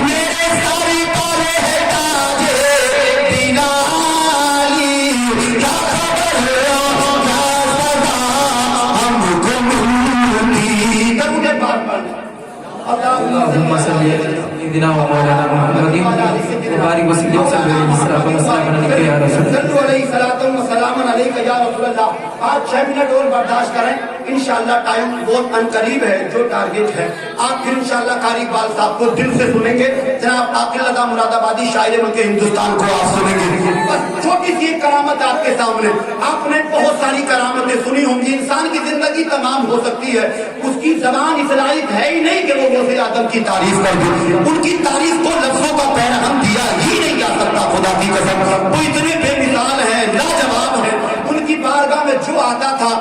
मेरे सर पर है ताजे बिलाली, क्या खबर क्या सदा हमको मिली। दरूद पाक पढ़ना। اللهم صل على سيدنا ومولانا محمد وبارك وسلم وسلم عليك يا رسول الله. صلو علیہ الصلوۃ والسلام علیک یا رسول اللہ. آپ 6 منٹ اور برداشت کریں، انشاءاللہ ٹائم بہت ان قریب ہے جو ٹارگیٹ ہے. آپ پھر انشاءاللہ قاری اقبال صاحب کو دل سے سنیں گے. جناب عاقل رضا مراد آبادی شاعر ملک ہندوستان کو آپ سنیں گے. بس چھوٹی سی ایک کرامت آپ کے سامنے. آپ نے بہت ساری کرامتیں سنی ہوں گی. انسان کی زندگی تمام ہو سکتی ہے، اس کی زبان اس لائق ہے ہی نہیں کہ وہ غوث آدم کی تعریف کر دے. ان کی تعریف کو لفظوں کا پیرہن دیا ہی نہیں جا سکتا. خدا کی قسم وہ اتنے بے مثال ہیں، لاجواب ہیں. ان کی بارگاہ میں جو آتا تھا،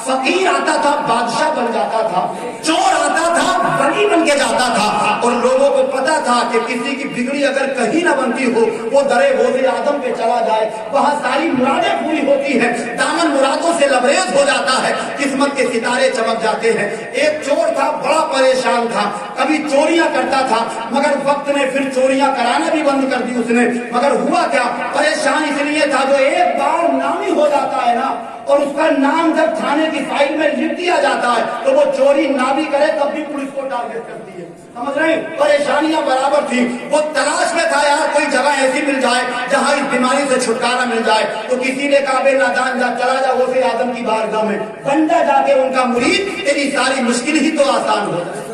فقیر آتا تھا بادشاہ بن جاتا تھا، چور آتا تھا ولی بن کے جاتا تھا. اور لوگوں کو پتا تھا کہ کسی کی بگڑی اگر کہیں نہ بنتی ہو، وہ درے غوث آدم پہ چلا جائے، وہاں ساری مرادیں پوری ہوتی ہیں، دامن مرادوں سے لبریز ہو جاتا ہے، قسمت کے ستارے چمک جاتے ہیں. ایک چور تھا، بڑا پریشان تھا، کبھی چوریاں کرتا تھا، مگر وقت نے پھر چوریاں کرانا بھی بند کر دی اس نے. مگر ہوا کیا، پریشان اس لیے تھا جو ایک بار نامی ہو جاتا ہے نا، اور اس کا نام جب تھانے کی فائل میں لکھ دیا جاتا ہے تو وہ چوری نہ بھی کرے تب بھی پولیس کو ٹارگٹ کرتی ہے. سمجھ رہے ہیں؟ پریشانیاں برابر تھی. وہ تلاش میں تھا یار کوئی جگہ ایسی مل جائے جہاں اس بیماری سے چھٹکارا مل جائے. تو کسی نے کہا بے نادان جا، چلا جا غوث آدم کی بارگاہ میں، بن جا جا کے ان کا مرید، تیری ساری مشکل ہی تو آسان ہو جائے.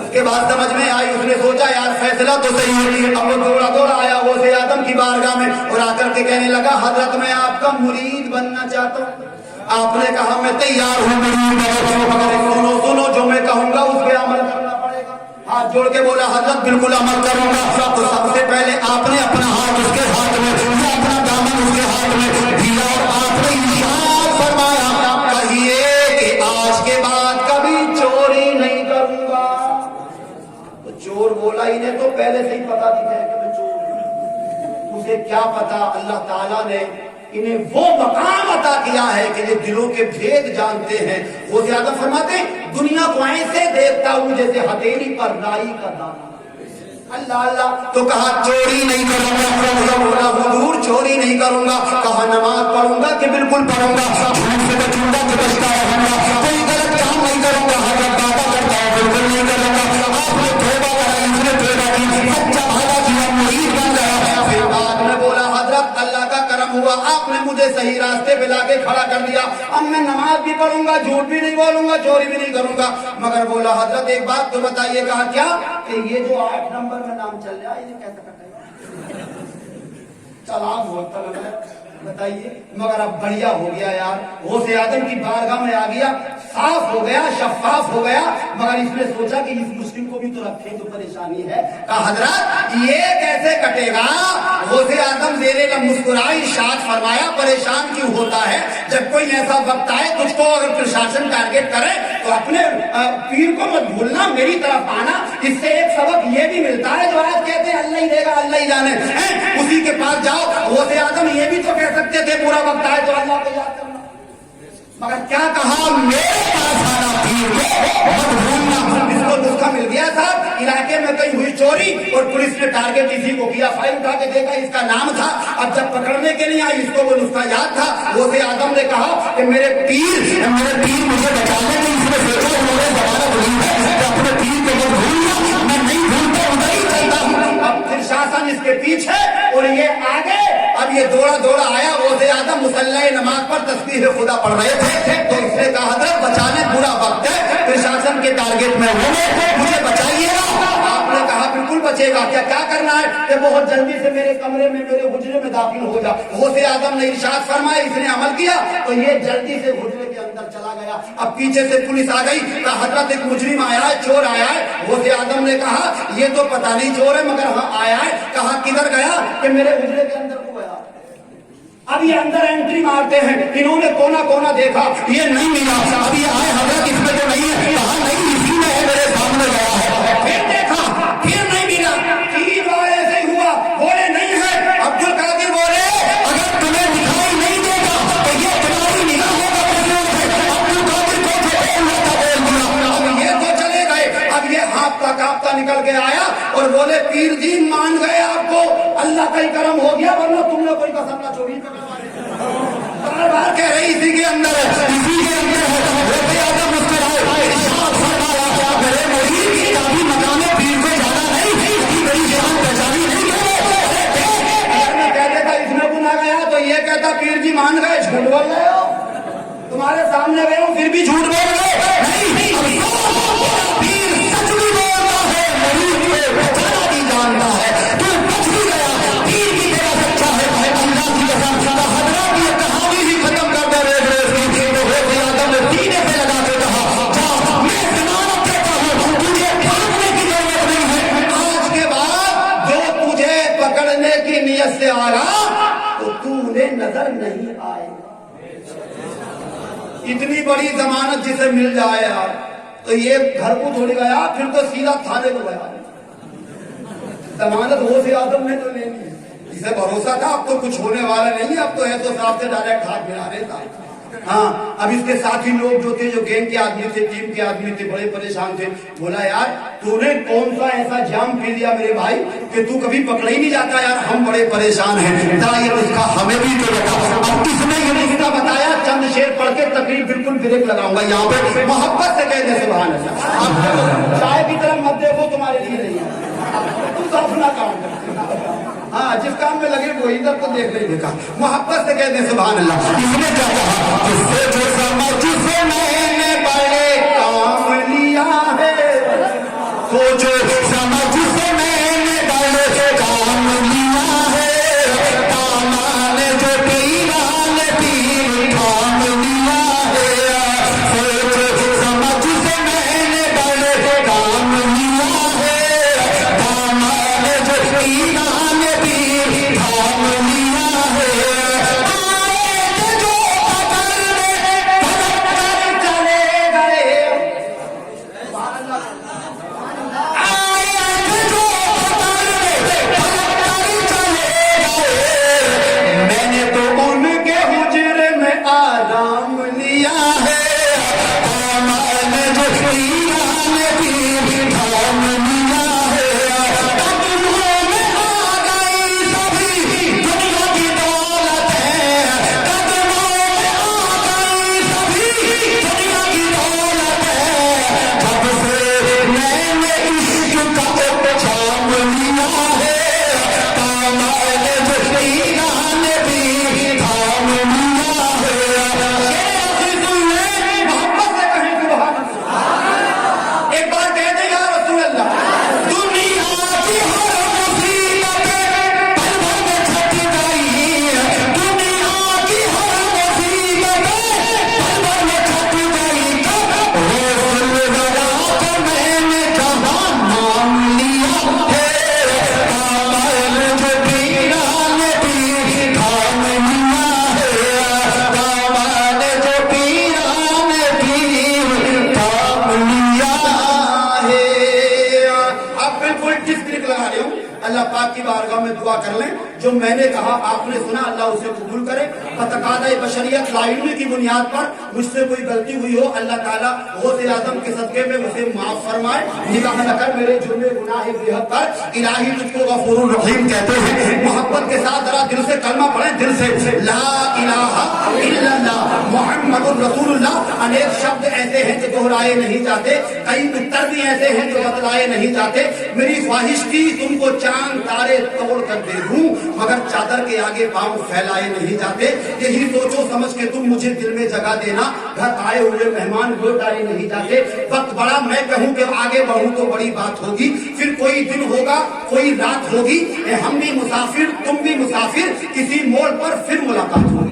اس کے بعد سمجھ میں آئی، اس نے سوچا یار فیصلہ تو صحیح ہے. اب وہ دوڑا دوڑا آیا غوث آدم کی بارگاہ میں اور آ کر کے کہنے لگا حضرت میں آپ کا مرید بننا چاہتا ہوں. آپ نے کہا میں تیار ہوں مرید بنو، مگر سنو سنو جو میں کہوں گا اس پہ عمل کرنا پڑے گا. ہاتھ جوڑ کے بولا حضرت بالکل عمل کروں گا. تو سب سے پہلے آپ نے اپنا ہاتھ اس کے ہاتھ میں، اپنا دامن اس کے ہاتھ میں دیا اور آپ نے ارشاد فرمایا کہیے کہ آج کے بعد کبھی چوری نہیں کروں گا. تو چور بولا انہیں تو پہلے سے ہی پتا تھی کہ میں چور ہوں. اسے کیا پتا اللہ تعالیٰ نے انہیں وہ مقام عطا کیا ہے کہ یہ دلوں کے بھید جانتے ہیں. وہ زیادہ فرماتے ہیں دنیا کو ایسے دیکھتا ہوں جیسے ہتھیلی پر رائی کا دانہ. اللہ اللہ. تو کہا چوری نہیں کروں گا. بولا حضور چوری نہیں کروں گا. کہا نماز پڑھوں گا کہ بالکل پڑھوں گا. جھوٹ سے بچوں گا کہ بچتا رہوں گا. کوئی غلط کام نہیں کروں گا. حضرت بابا کرتا ہوں بالکل نہیں کروں گا. آپ نے توبہ کرائی، اس نے توبہ کی، سچا بھاگا کیا، مرید بن گیا. پھر بعد میں بولا حضرت اللہ کا کرم ہوا، آپ نے मुझे सही रास्ते पे लाके खड़ा कर दिया। अब मैं नमाज भी पढ़ूंगा, झूठ भी नहीं बोलूंगा, चोरी भी नहीं करूंगा। मगर बोला हजरत एक बात तो बताइए। कहा क्या? कि ये जो 8 नंबर में नाम चल रहा है ये कैसे कटेगा? चला बोलता लगा, बताइए। मगर अब बढ़िया हो गया यार, गौसे आजम की बारगाह में आ गया, साफ हो गया, शफाफ हो गया। मगर इसने सोचा कि इस मुस्लिम को भी तो रखे तो परेशानी है। कहा हजरत ये कैसे कटेगा? गौसे आजम देने का मुस्कुराई, शाद फरमाया परेशान क्यों होता है? जब कोई ऐसा वक्त आए तुझको अगर प्रशासन टारगेट करे तो अपने पीर को मत भूलना, मेरी तरफ आना। इससे एक सबक ये भी मिलता है जो आज कहते हैं अल्लाह ही देगा अल्लाह ही जाने, उसी के पास जाओ। गौसे आजम ये भी तो कह सकते थे पूरा वक्त आए तो अल्लाह को याद करना। मगर क्या कहा? मेरे पास आना पीर को मत भूलना। इसको नुस्खा मिल गया था। इलाके में कहीं हुई चोरी और पुलिस ने टारगेट इसी को किया। फाइल उठा के देखा, इसका नाम था। अब जब पकड़ने के लिए आई इसको वो नुस्खा याद था। गौसे आजम ने कहा कि मेरे पीर मुझे बचाने में इसने सोचा उन्होंने जमानत दी है कि अपने पीर को मत भूलना, मैं नहीं भूलता, उधर ही चलता हूँ। अब फिर शासन इसके पीछे और ये आगे। अब ये दौड़ा दौड़ा आया। गौसे आजम मुसल्ला नमाज पर तस्बीह खुदा पढ़ रहे थे तो इसने कहा हजरत बचाने पूरा वक्त है, प्रशासन के टारगेट में हूँ, मुझे बचाइएगा। आपने कहा बिल्कुल बचेगा। क्या क्या करना है? कि बहुत जल्दी से मेरे कमरे में, मेरे हुजरे में दाखिल हो जा। गौसे आजम ने इरशाद फरमाया, इसने अमल किया तो ये जल्दी से हुजरे के अंदर चला गया। अब पीछे से पुलिस आ गई। कहा हजरत एक मुजरिम आया है, चोर आया है। गौसे आजम ने कहा ये तो पता नहीं चोर है मगर हाँ आया है। कहा किधर गया? कि मेरे हुजरे के अंदर को गया। अब ये अंदर एंट्री मारते हैं। इन्होंने कोना कोना देखा, ये नहीं मिला। अब ये आए हजरत इसमें तो नहीं है। कहा नहीं इसी में है, मेरे सामने गया है। फिर देखा, फिर नहीं मिला। 3 बार ऐसे ही हुआ, बोले नहीं है। अब्दुल कादिर बोले अगर तुम्हें दिखाई नहीं देगा तो ये तुम्हारी निगाहों का कसूर है। अब्दुल कादिर को अब ये तो चले गए। अब ये हाँफता कांपता निकल के आया और बोले पीर जी मान गए आपको, अल्लाह का ही करम हो गया, वरना तुमने कोई कसम ना छोड़ी। बार बार कह रही इसी के अंदर है, इसी के अंदर है। गौसे आजम मुस्कुराए, इरशाद फरमाया क्या करे मुरीद की चाबी मकाने पीर को जाना नहीं, इसकी बड़ी जान पहचानी नहीं है। अगर मैं कह देता इसमें गुनाह गया तो ये कहता पीर जी मान गए, झूठ बोल रहे हो, तुम्हारे सामने गए हो फिर भी झूठ बोल रहे हो। नहीं, पीर सच भी बोलता है, मुरीद को पहचाना भी जानता है। तू बच भी गया, पीर की तेरा सच्चा है। अल्लाह की कसम हजरत ये कहानी ही खत्म कर दे रहे थे। तो गौसे आजम ने सीने से लगा के कहा जा, मैं जमानत देता हूँ, तुझे भागने की जरूरत नहीं है। आज के बाद जो तुझे पकड़ने की नियत से आया तो तू उन्हें नजर नहीं आएगा। इतनी बड़ी जमानत जिसे मिल जाए यार, तो ये घर को थोड़ी गया, फिर तो सीधा थाने को गया। जमानत गौसे आजम ने तो लेनी है, जिसे भरोसा था अब तो कुछ होने वाला नहीं है, अब तो है तो साहब से डायरेक्ट हाथ मिला देता। हाँ, अब इसके साथी लोग जो थे, जो गैंग के आदमी थे, टीम के आदमी थे, बड़े परेशान थे। बोला यार तूने कौन सा ऐसा जाम पी लिया मेरे भाई कि तू कभी पकड़ा ही नहीं जाता यार, हम बड़े परेशान हैं। ये उसका हमें भी तो बता। अब किसने ये नुस्खा बताया? चंद शेर पढ़ के तकरीब बिल्कुल ब्रेक लगाऊंगा यहाँ पे। मोहब्बत से कह दे सुभान अल्लाह। चाय की तरफ मत देखो, तुम्हारे लिए नहीं है, तुम तो अपना काम कर। हाँ, जिस काम में लगे वो इधर तो देख नहीं देखा। मोहब्बत से कहते हैं सुभान अल्लाह। इसने क्या कहा? जिससे जो समझ से मैंने बड़े काम लिया है, तो जो समझ से मैंने बड़े काम लिया है, कामान जो पीरान पीर काम लिया है, तो समझ से मैंने बड़े काम लिया है, कामान जो पीरान थाम लिया है। आए जो अल्लाह पाक की बारगाह में दुआ कर लें, जो मैंने कहा आपने सुना, अल्लाह उसे कबूल करे। तकादा बशरियत लाइल्म की बुनियाद पर मुझसे कोई गलती हुई हो, अल्लाह ताला गौसे आजम के सदके में उसे माफ फरमाए, निगाह न कर मेरे जुर्मे गुनाह बेहद पर। इलाही तुझको गफूरुर रहीम कहते हैं। मोहब्बत के साथ जरा दिल से कलमा पढ़ें, दिल से ला इलाहा इल्लल्लाह मुहम्मदुर रसूलुल्लाह। अनेक शब्द ऐसे हैं जो दोहराए नहीं जाते, कई उत्तर भी ऐसे हैं जो बतलाए नहीं जाते। मेरी ख्वाहिश थी तुमको चांद तारे तोड़ कर दे दूं, मगर चादर के आगे पांव फैलाए नहीं जाते। यही सोचो समझ के तुम मुझे दिल में जगह देना, घर आए हुए मेहमान लौटाए नहीं जाते। वक्त बड़ा, मैं कहूं कि आगे बढ़ूं तो बड़ी बात होगी, फिर कोई दिन होगा कोई रात होगी, हम भी मुसाफिर तुम भी मुसाफिर, किसी मोड़ पर फिर मुलाकात होगी।